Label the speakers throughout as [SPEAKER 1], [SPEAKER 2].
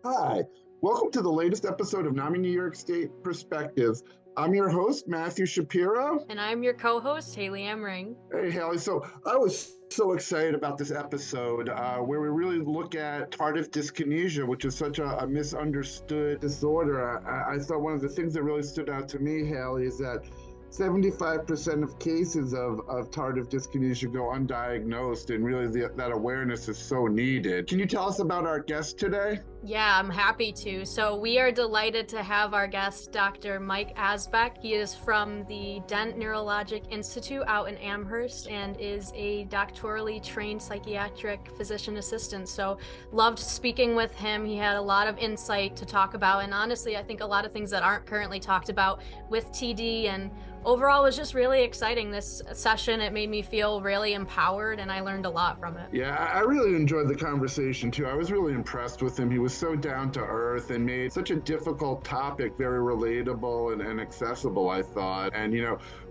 [SPEAKER 1] Hi, welcome to the latest episode of NAMI-NYS Perspectives. I'm your host, Matthew Shapiro.
[SPEAKER 2] And I'm your co-host, Haley Emring.
[SPEAKER 1] Hey, Haley. So I was so excited about this episode where we really look at tardive dyskinesia, which is such a misunderstood disorder. I thought one of the things that really stood out to me, Haley, is that 75% of cases of tardive dyskinesia go undiagnosed, and really that awareness is so needed. Can you tell us about our guest today?
[SPEAKER 2] Yeah, I'm happy to. So we are delighted to have our guest, Dr. Mike Asbach. He is from the Dent Neurologic Institute out in Amherst and is a doctorally trained psychiatric physician assistant. So loved speaking with him. He had a lot of insight to talk about. And honestly, I think a lot of things that aren't currently talked about with TD, and overall was just really exciting this session. It made me feel really empowered and I learned a lot from it.
[SPEAKER 1] Yeah, I really enjoyed the conversation too. I was really impressed with him. He was so down to earth and made such a difficult topic very relatable and accessible, I thought. And,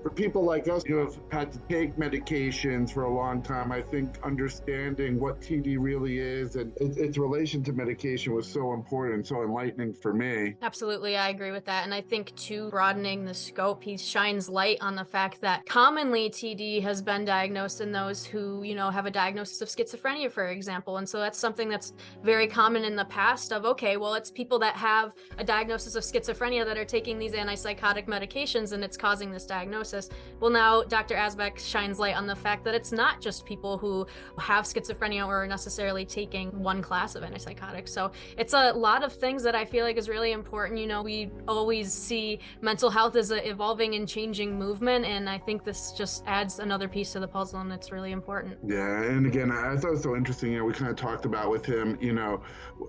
[SPEAKER 1] for people like us who have had to take medications for a long time, I think understanding what TD really is and its relation to medication was so important, so enlightening for me.
[SPEAKER 2] Absolutely, I agree with that. And I think, too, broadening the scope, he shines light on the fact that commonly TD has been diagnosed in those who, have a diagnosis of schizophrenia, for example. And so that's something that's very common in the past of, okay, well, it's people that have a diagnosis of schizophrenia that are taking these antipsychotic medications and it's causing this diagnosis. Well, now Dr. Asbach shines light on the fact that it's not just people who have schizophrenia or are necessarily taking one class of antipsychotics. So it's a lot of things that I feel like is really important. We always see mental health as an evolving and changing movement, and I think this just adds another piece to the puzzle, and it's really important.
[SPEAKER 1] Yeah, and again, I thought it was so interesting. We kind of talked about with him,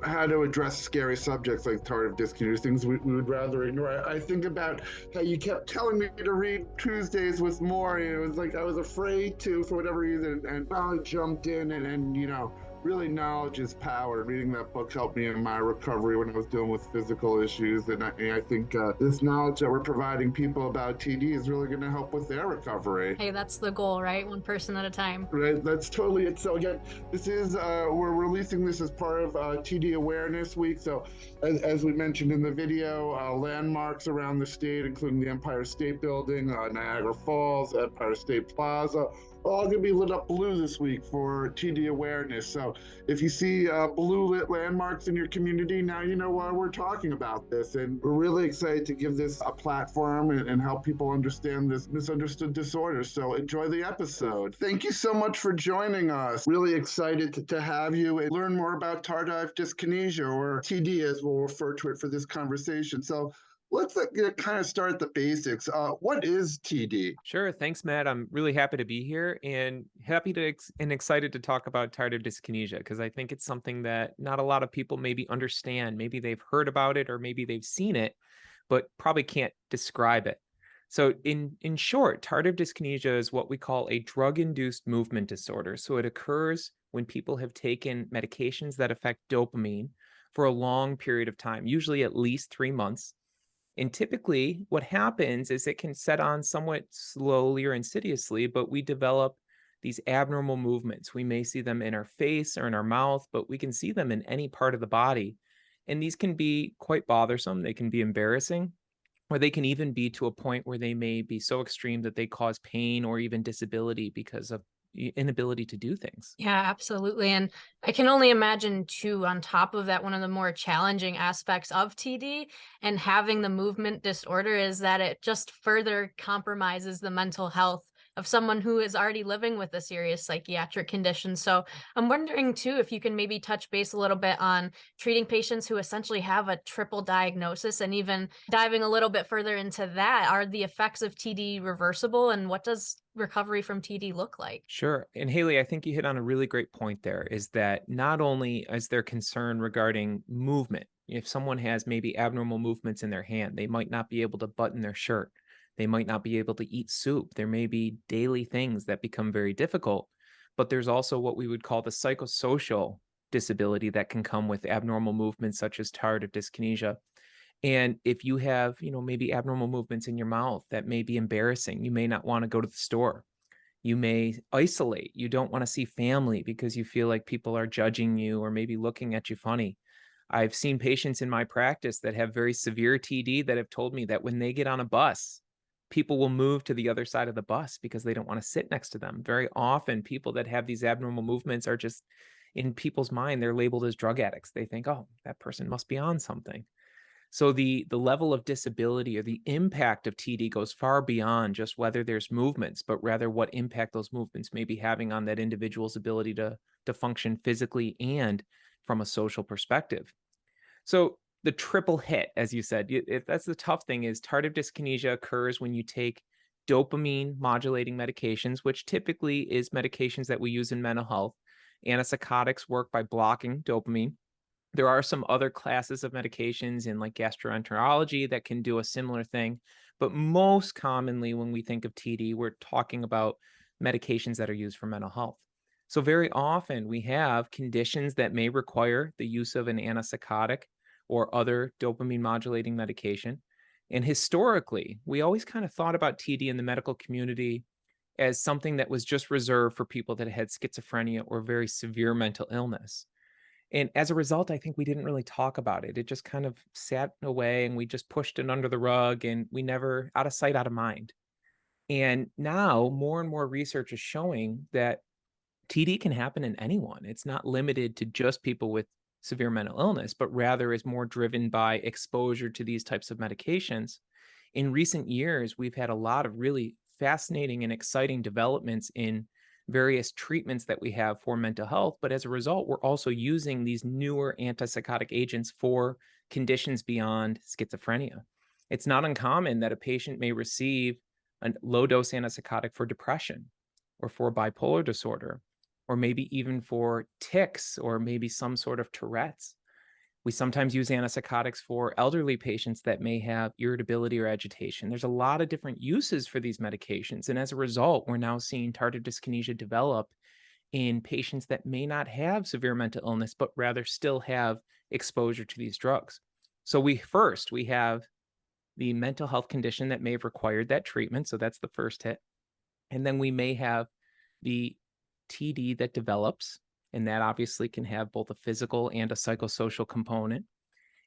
[SPEAKER 1] how to address scary subjects like tardive dyskinesia, things we would rather ignore. I think about how you kept telling me to read Tuesdays with More. It was like I was afraid to, for whatever reason, and finally jumped in and really knowledge is power. Reading that book helped me in my recovery when I was dealing with physical issues. And I think this knowledge that we're providing people about TD is really going to help with their recovery.
[SPEAKER 2] Hey, that's the goal, right? One person at a time.
[SPEAKER 1] Right, that's totally it. So again, this is we're releasing this as part of TD Awareness Week. So as we mentioned in the video, landmarks around the state, including the Empire State Building, Niagara Falls, Empire State Plaza, all going to be lit up blue this week for TD awareness. So if you see blue lit landmarks in your community, now you know why we're talking about this. And we're really excited to give this a platform and help people understand this misunderstood disorder. So enjoy the episode. Thank you so much for joining us. Really excited to have you and learn more about tardive dyskinesia, or TD as we'll refer to it for this conversation. So let's kind of start at the basics. What is TD?
[SPEAKER 3] Sure. Thanks, Matt. I'm really happy to be here and happy to and excited to talk about tardive dyskinesia because I think it's something that not a lot of people maybe understand. Maybe they've heard about it or maybe they've seen it, but probably can't describe it. So in short, tardive dyskinesia is what we call a drug-induced movement disorder. So it occurs when people have taken medications that affect dopamine for a long period of time, usually at least 3 months. And typically, what happens is it can set on somewhat slowly or insidiously, but we develop these abnormal movements. We may see them in our face or in our mouth, but we can see them in any part of the body. And these can be quite bothersome. They can be embarrassing, or they can even be to a point where they may be so extreme that they cause pain or even disability because of inability to do things.
[SPEAKER 2] Yeah, absolutely. And I can only imagine, too, on top of that, one of the more challenging aspects of TD and having the movement disorder is that it just further compromises the mental health of someone who is already living with a serious psychiatric condition. So I'm wondering, too, if you can maybe touch base a little bit on treating patients who essentially have a triple diagnosis, and even diving a little bit further into that. Are the effects of TD reversible, and what does recovery from TD look like?
[SPEAKER 3] Sure. And Haley, I think you hit on a really great point there is that not only is there concern regarding movement, if someone has maybe abnormal movements in their hand, they might not be able to button their shirt. They might not be able to eat soup. There may be daily things that become very difficult, but there's also what we would call the psychosocial disability that can come with abnormal movements such as tardive dyskinesia. And if you have, maybe abnormal movements in your mouth that may be embarrassing, you may not want to go to the store. You may isolate. You don't want to see family because you feel like people are judging you or maybe looking at you funny. I've seen patients in my practice that have very severe TD that have told me that when they get on a bus, people will move to the other side of the bus because they don't want to sit next to them. Very often, people that have these abnormal movements are just, in people's mind, they're labeled as drug addicts. They think, oh, that person must be on something. So the level of disability or the impact of TD goes far beyond just whether there's movements, but rather what impact those movements may be having on that individual's ability to function physically and from a social perspective. So the triple hit, as you said, that's the tough thing, is tardive dyskinesia occurs when you take dopamine modulating medications, which typically is medications that we use in mental health. Antipsychotics work by blocking dopamine. There are some other classes of medications in like gastroenterology that can do a similar thing. But most commonly, when we think of TD, we're talking about medications that are used for mental health. So very often we have conditions that may require the use of an antipsychotic or other dopamine modulating medication. And historically, we always kind of thought about TD in the medical community as something that was just reserved for people that had schizophrenia or very severe mental illness. And as a result, I think we didn't really talk about it. It just kind of sat away and we just pushed it under the rug and we never, out of sight, out of mind. And now more and more research is showing that TD can happen in anyone. It's not limited to just people with severe mental illness, but rather is more driven by exposure to these types of medications. In recent years, we've had a lot of really fascinating and exciting developments in various treatments that we have for mental health. But as a result, we're also using these newer antipsychotic agents for conditions beyond schizophrenia. It's not uncommon that a patient may receive a low dose antipsychotic for depression or for bipolar disorder, or maybe even for tics or maybe some sort of Tourette's. We sometimes use antipsychotics for elderly patients that may have irritability or agitation. There's a lot of different uses for these medications. And as a result, we're now seeing tardive dyskinesia develop in patients that may not have severe mental illness, but rather still have exposure to these drugs. So we have the mental health condition that may have required that treatment. So that's the first hit. And then we may have the TD that develops, and that obviously can have both a physical and a psychosocial component.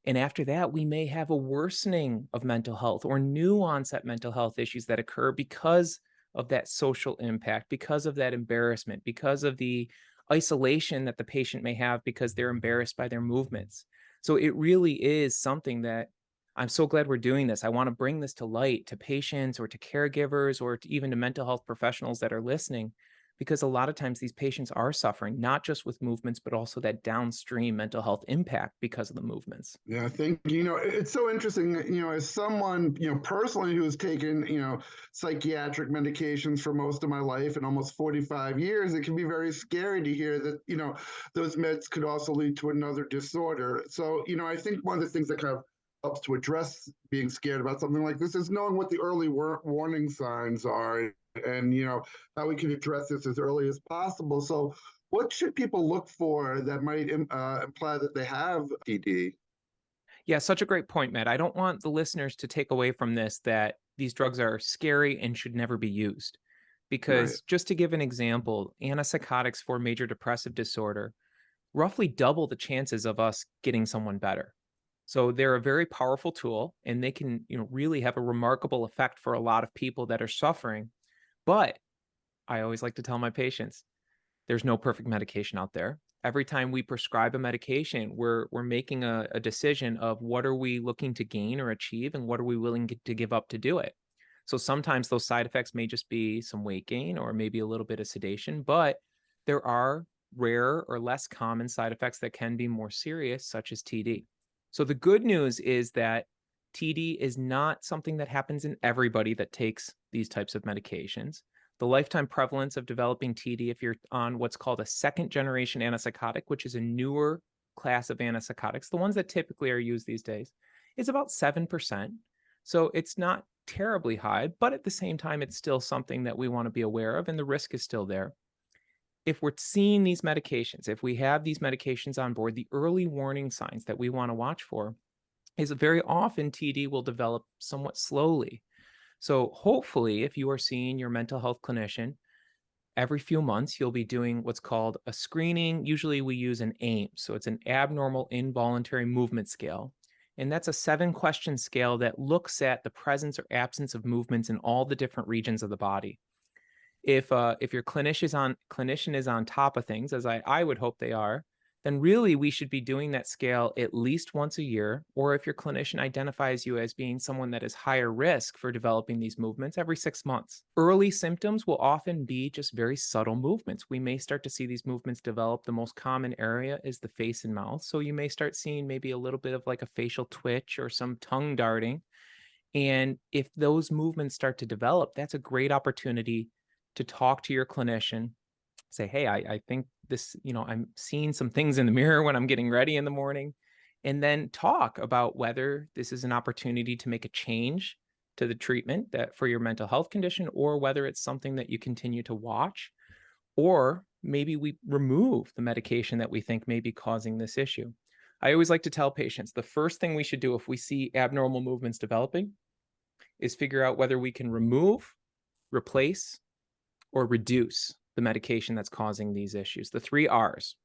[SPEAKER 3] And after that, we may have a worsening of mental health or new onset mental health issues that occur because of that social impact, because of that embarrassment, because of the isolation that the patient may have because they're embarrassed by their movements. So it really is something that I'm so glad we're doing this. I want to bring this to light to patients or to caregivers or to even to mental health professionals that are listening, because a lot of times these patients are suffering, not just with movements, but also that downstream mental health impact because of the movements.
[SPEAKER 1] Yeah, I think, it's so interesting, as someone, personally who has taken, psychiatric medications for most of my life and almost 45 years, it can be very scary to hear that, those meds could also lead to another disorder. So, I think one of the things that kind of helps to address being scared about something like this is knowing what the early warning signs are and, how we can address this as early as possible. So what should people look for that might imply that they have TD?
[SPEAKER 3] Yeah, such a great point, Matt. I don't want the listeners to take away from this that these drugs are scary and should never be used.
[SPEAKER 1] Right.
[SPEAKER 3] Because just to give an example, antipsychotics for major depressive disorder roughly double the chances of us getting someone better. So they're a very powerful tool and they can, really have a remarkable effect for a lot of people that are suffering. But I always like to tell my patients, there's no perfect medication out there. Every time we prescribe a medication, we're making a decision of what are we looking to gain or achieve and what are we willing to give up to do it. So sometimes those side effects may just be some weight gain or maybe a little bit of sedation, but there are rare or less common side effects that can be more serious, such as TD. So the good news is that TD is not something that happens in everybody that takes these types of medications. The lifetime prevalence of developing TD, if you're on what's called a second generation antipsychotic, which is a newer class of antipsychotics, the ones that typically are used these days, is about 7%. So it's not terribly high, but at the same time, it's still something that we want to be aware of, and the risk is still there. If we're seeing these medications, if we have these medications on board, the early warning signs that we want to watch for is that very often TD will develop somewhat slowly. So hopefully, if you are seeing your mental health clinician, Every few months, you'll be doing what's called a screening. Usually we use an AIM. So it's an abnormal involuntary movement scale. And that's a 7-question scale that looks at the presence or absence of movements in all the different regions of the body. If your clinician is on top of things, as I would hope they are, then really we should be doing that scale at least once a year, or if your clinician identifies you as being someone that is higher risk for developing these movements, every 6 months. Early symptoms will often be just very subtle movements. We may start to see these movements develop. The most common area is the face and mouth. So you may start seeing maybe a little bit of like a facial twitch or some tongue darting. And if those movements start to develop, that's a great opportunity to talk to your clinician, say, hey, I think this, I'm seeing some things in the mirror when I'm getting ready in the morning, and then talk about whether this is an opportunity to make a change to the treatment that for your mental health condition, or whether it's something that you continue to watch, or maybe we remove the medication that we think may be causing this issue. I always like to tell patients the first thing we should do if we see abnormal movements developing is figure out whether we can remove, replace, or reduce the medication that's causing these issues, the 3 R's.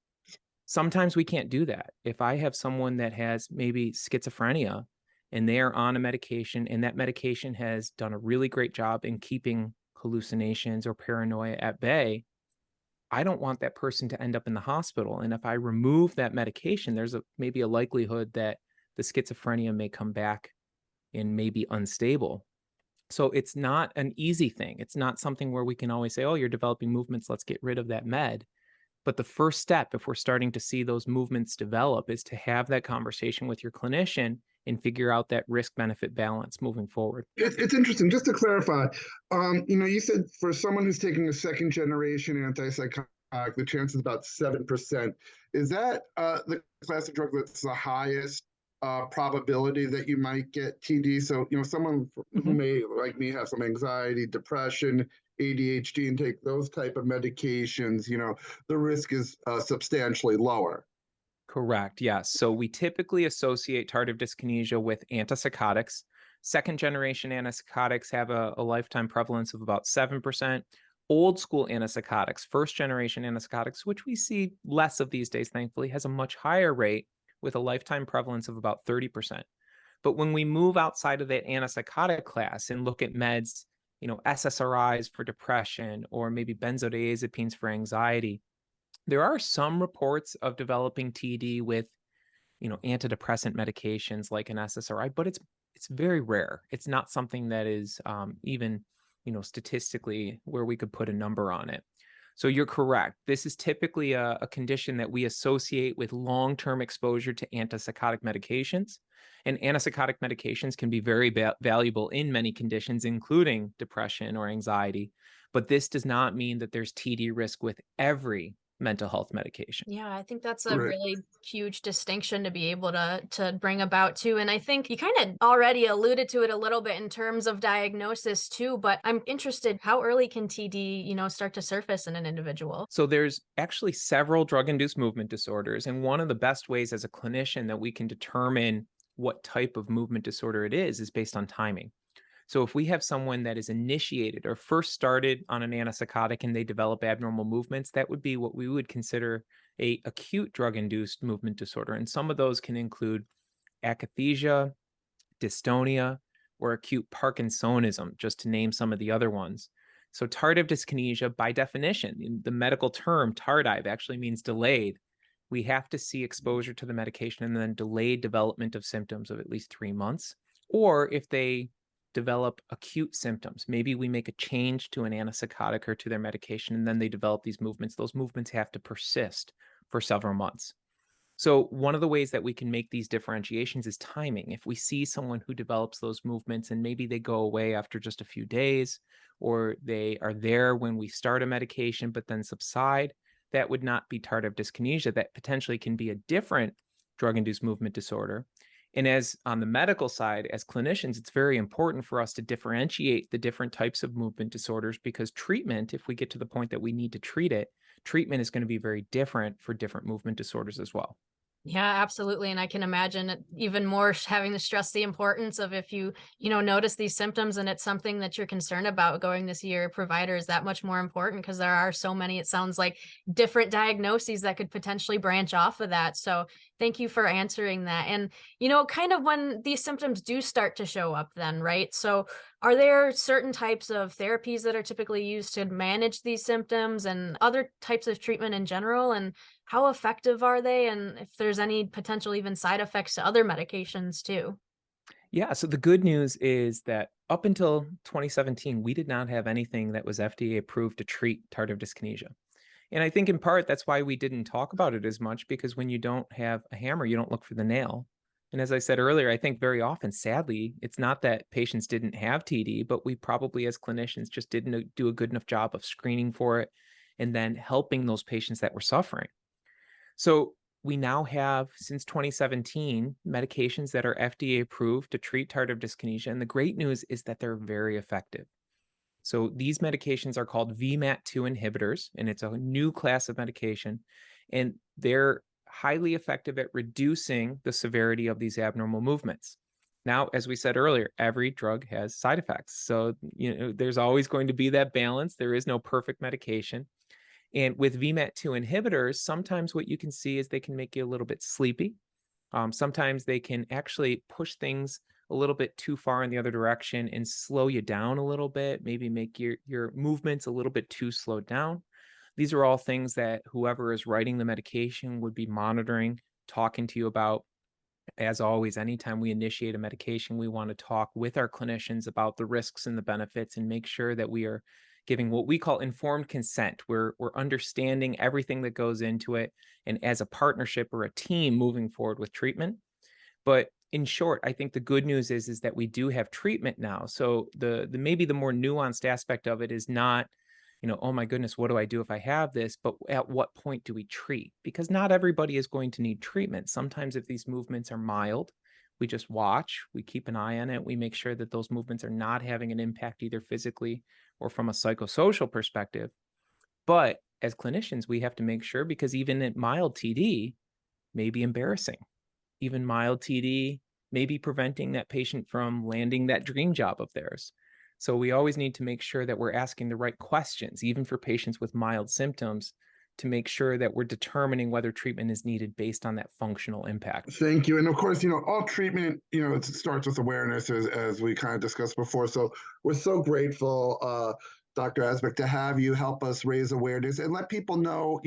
[SPEAKER 3] Sometimes we can't do that. If I have someone that has maybe schizophrenia and they are on a medication and that medication has done a really great job in keeping hallucinations or paranoia at bay, I don't want that person to end up in the hospital. And if I remove that medication, there's maybe a likelihood that the schizophrenia may come back and may be unstable. So it's not an easy thing. It's not something where we can always say, oh, you're developing movements, let's get rid of that med. But the first step, if we're starting to see those movements develop, is to have that conversation with your clinician and figure out that risk-benefit balance moving forward.
[SPEAKER 1] It's interesting. Just to clarify, you said for someone who's taking a second-generation antipsychotic, the chance is about 7%. Is that the class of drug that's the highest probability that you might get TD? So, someone who may, like me, have some anxiety, depression, ADHD, and take those type of medications, the risk is substantially lower.
[SPEAKER 3] Correct. Yes. So we typically associate tardive dyskinesia with antipsychotics. Second generation antipsychotics have a lifetime prevalence of about 7%. Old school antipsychotics, first generation antipsychotics, which we see less of these days, thankfully, has a much higher rate with a lifetime prevalence of about 30%. But when we move outside of that antipsychotic class and look at meds, SSRIs for depression, or maybe benzodiazepines for anxiety, there are some reports of developing TD with, antidepressant medications like an SSRI, but it's very rare. It's not something that is even, statistically where we could put a number on it. So you're correct. This is typically a condition that we associate with long-term exposure to antipsychotic medications. And antipsychotic medications can be very valuable in many conditions, including depression or anxiety. But this does not mean that there's TD risk with every mental health medication.
[SPEAKER 2] Yeah, I think that's a really huge distinction to be able to bring about too. And I think you kind of already alluded to it a little bit in terms of diagnosis too, but I'm interested, how early can TD, start to surface in an individual?
[SPEAKER 3] So there's actually several drug-induced movement disorders, and one of the best ways as a clinician that we can determine what type of movement disorder it is based on timing. So if we have someone that is initiated or first started on an antipsychotic and they develop abnormal movements, that would be what we would consider a acute drug-induced movement disorder. And some of those can include akathisia, dystonia, or acute Parkinsonism, just to name some of the other ones. So tardive dyskinesia, by definition, the medical term tardive actually means delayed. We have to see exposure to the medication and then delayed development of symptoms of at least 3 months. Or if they develop acute symptoms, maybe we make a change to an antipsychotic or to their medication, and then they develop these movements. Those movements have to persist for several months. So one of the ways that we can make these differentiations is timing. If we see someone who develops those movements and maybe they go away after just a few days, or they are there when we start a medication but then subside, that would not be tardive dyskinesia. That potentially can be a different drug-induced movement disorder. And as on the medical side, as clinicians, it's very important for us to differentiate the different types of movement disorders, because treatment, if we get to the point that we need to treat it, treatment is going to be very different for different movement disorders as well.
[SPEAKER 2] Yeah, absolutely. And I can imagine it even more having to stress the importance of if you notice these symptoms and it's something that you're concerned about, going to see your provider is that much more important because there are so many, it sounds like, different diagnoses that could potentially branch off of that. So thank you for answering that. And, kind of when these symptoms do start to show up, then, right? So are there certain types of therapies that are typically used to manage these symptoms and other types of treatment in general? And how effective are they? And if there's any potential even side effects to other medications too?
[SPEAKER 3] Yeah, so the good news is that up until 2017, we did not have anything that was FDA approved to treat tardive dyskinesia. And I think in part that's why we didn't talk about it as much, because when you don't have a hammer, you don't look for the nail. And as I said earlier, I think very often, sadly, it's not that patients didn't have TD, but we probably as clinicians just didn't do a good enough job of screening for it and then helping those patients that were suffering. So we now have, since 2017, medications that are FDA approved to treat tardive dyskinesia. And the great news is that they're very effective. So these medications are called VMAT2 inhibitors, and it's a new class of medication. And they're highly effective at reducing the severity of these abnormal movements. Now, as we said earlier, every drug has side effects. So, there's always going to be that balance. There is no perfect medication. And with VMAT2 inhibitors, sometimes what you can see is they can make you a little bit sleepy. Sometimes they can actually push things a little bit too far in the other direction and slow you down a little bit, maybe make your movements a little bit too slowed down. These are all things that whoever is writing the medication would be monitoring, talking to you about. As always, anytime we initiate a medication, we want to talk with our clinicians about the risks and the benefits and make sure that we are giving what we call informed consent. We're understanding everything that goes into it, and as a partnership or a team moving forward with treatment. But in short, I think the good news is that we do have treatment now. So the maybe the more nuanced aspect of it is not, oh my goodness, what do I do if I have this? But at what point do we treat? Because not everybody is going to need treatment. Sometimes if these movements are mild, we just watch, we keep an eye on it, we make sure that those movements are not having an impact either physically or from a psychosocial perspective. But as clinicians, we have to make sure, because even at mild TD may be embarrassing. Even mild TD may be preventing that patient from landing that dream job of theirs. So we always need to make sure that we're asking the right questions, even for patients with mild symptoms, to make sure that we're determining whether treatment is needed based on that functional impact.
[SPEAKER 1] Thank you. And of course, all treatment, it starts with awareness, as we kind of discussed before. So we're so grateful, Dr. Asbach, to have you help us raise awareness and let people know,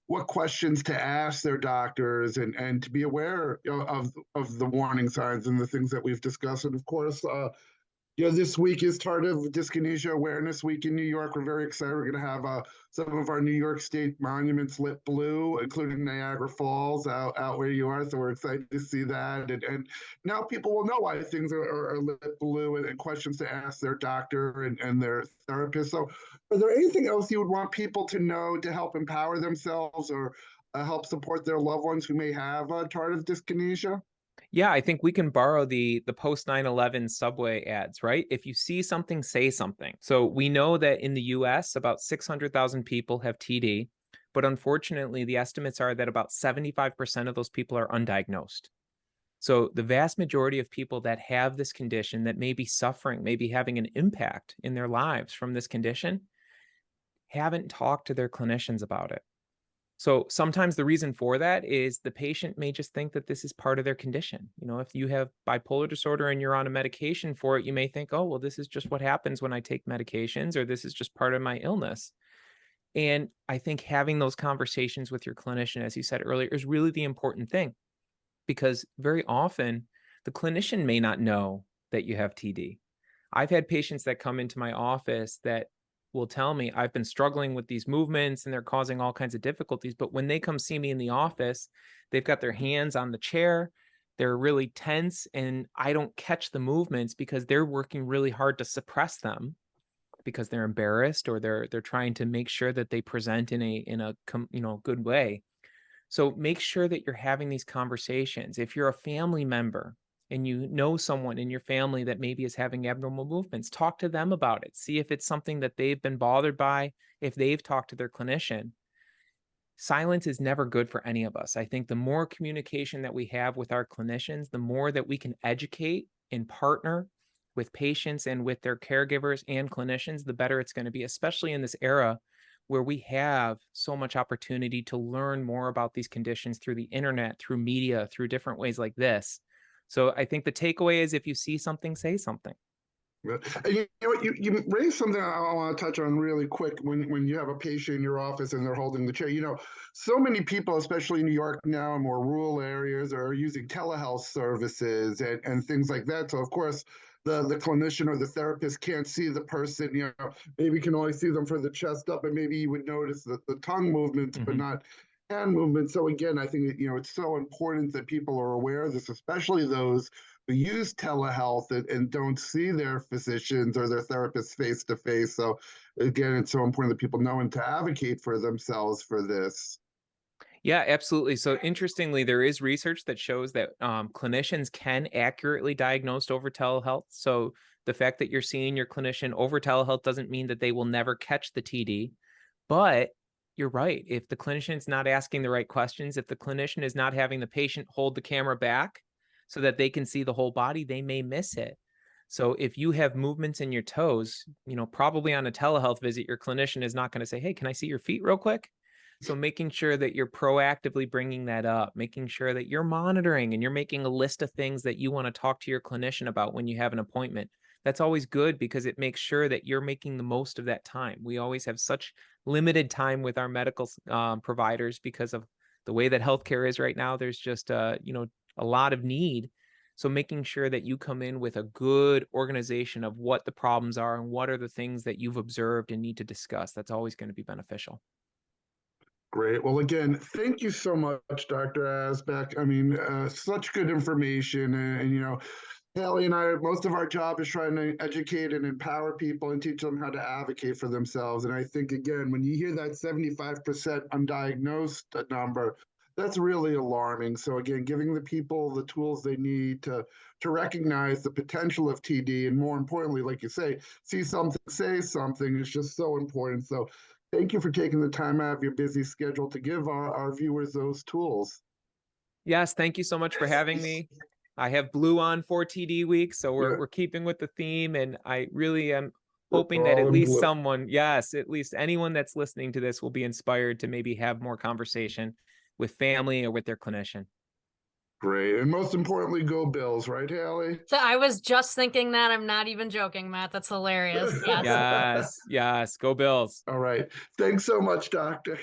[SPEAKER 1] what questions to ask their doctors, and to be aware of the warning signs and the things that we've discussed. And of course, this week is Tardive Dyskinesia Awareness Week in New York. We're very excited. We're going to have some of our New York State monuments lit blue, including Niagara Falls out where you are. So we're excited to see that. And now people will know why things are lit blue, and questions to ask their doctor and their therapist. So is there anything else you would want people to know to help empower themselves, or help support their loved ones who may have tardive dyskinesia?
[SPEAKER 3] Yeah, I think we can borrow the post 9/11 subway ads, right? If you see something, say something. So we know that in the US, about 600,000 people have TD, but unfortunately, the estimates are that about 75% of those people are undiagnosed. So the vast majority of people that have this condition, that may be suffering, maybe having an impact in their lives from this condition, haven't talked to their clinicians about it. So sometimes the reason for that is the patient may just think that this is part of their condition. If you have bipolar disorder and you're on a medication for it, you may think, oh, well, this is just what happens when I take medications, or this is just part of my illness. And I think having those conversations with your clinician, as you said earlier, is really the important thing, because very often the clinician may not know that you have TD. I've had patients that come into my office that will tell me, I've been struggling with these movements and they're causing all kinds of difficulties. But when they come see me in the office, they've got their hands on the chair, they're really tense, and I don't catch the movements because they're working really hard to suppress them because they're embarrassed, or they're trying to make sure that they present in a good way. So make sure that you're having these conversations. If you're a family member and you know someone in your family that maybe is having abnormal movements, talk to them about it. See if it's something that they've been bothered by, if they've talked to their clinician. silence is never good for any of us. I think the more communication that we have with our clinicians, the more that we can educate and partner with patients and with their caregivers and clinicians, the better it's going to be, especially in this era where we have so much opportunity to learn more about these conditions through the internet, through media, through different ways like this. So I think the takeaway is if you see something, say something.
[SPEAKER 1] And you know what, you raised something I want to touch on really quick when you have a patient in your office and they're holding the chair. You know, so many people, especially in New York now and more rural areas, are using telehealth services and things like that. So of course, the clinician or the therapist can't see the person, you know, maybe can only see them for the chest up, and maybe you would notice the tongue movements, but not hand movements. So again, I think that, you know, it's so important that people are aware of this, especially those who use telehealth and don't see their physicians or their therapists face to face. So again, it's so important that people know and to advocate for themselves for this.
[SPEAKER 3] Yeah, absolutely. So interestingly, there is research that shows that clinicians can accurately diagnose over telehealth. So the fact that you're seeing your clinician over telehealth doesn't mean that they will never catch the TD. But you're right. If the clinician's not asking the right questions, if the clinician is not having the patient hold the camera back so that they can see the whole body, they may miss it. So if you have movements in your toes, you know, probably on a telehealth visit, your clinician is not going to say, "Hey, can I see your feet real quick?" So making sure that you're proactively bringing that up, making sure that you're monitoring and you're making a list of things that you want to talk to your clinician about when you have an appointment. That's always good because it makes sure that you're making the most of that time. We always have such limited time with our medical providers because of the way that healthcare is right now. There's just you know, a lot of need. So making sure that you come in with a good organization of what the problems are and what are the things that you've observed and need to discuss, that's always going to be beneficial.
[SPEAKER 1] Great. Well, again, thank you so much, Dr. Asbach. I mean, such good information. And, you know, Haley and I, most of our job is trying to educate and empower people and teach them how to advocate for themselves. And I think, again, when you hear that 75% undiagnosed number, that's really alarming. So again, giving the people the tools they need to recognize the potential of TD, and more importantly, like you say, see something, say something, is just so important. So thank you for taking the time out of your busy schedule to give our viewers those tools.
[SPEAKER 3] Yes, thank you so much for having me. I have blue on for TD week, so
[SPEAKER 1] Yeah,
[SPEAKER 3] we're keeping with the theme, and I really am
[SPEAKER 1] we're
[SPEAKER 3] hoping that
[SPEAKER 1] all
[SPEAKER 3] at
[SPEAKER 1] in
[SPEAKER 3] least
[SPEAKER 1] blue.
[SPEAKER 3] someone, yes, at least anyone that's listening to this will be inspired to maybe have more conversation with family or with their clinician.
[SPEAKER 1] Great. And most importantly, go Bills, right, Haley?
[SPEAKER 2] So I was just thinking that. I'm not even joking, Matt. That's hilarious. Yes.
[SPEAKER 3] Yes, yes, go Bills.
[SPEAKER 1] All right. Thanks so much, Doctor.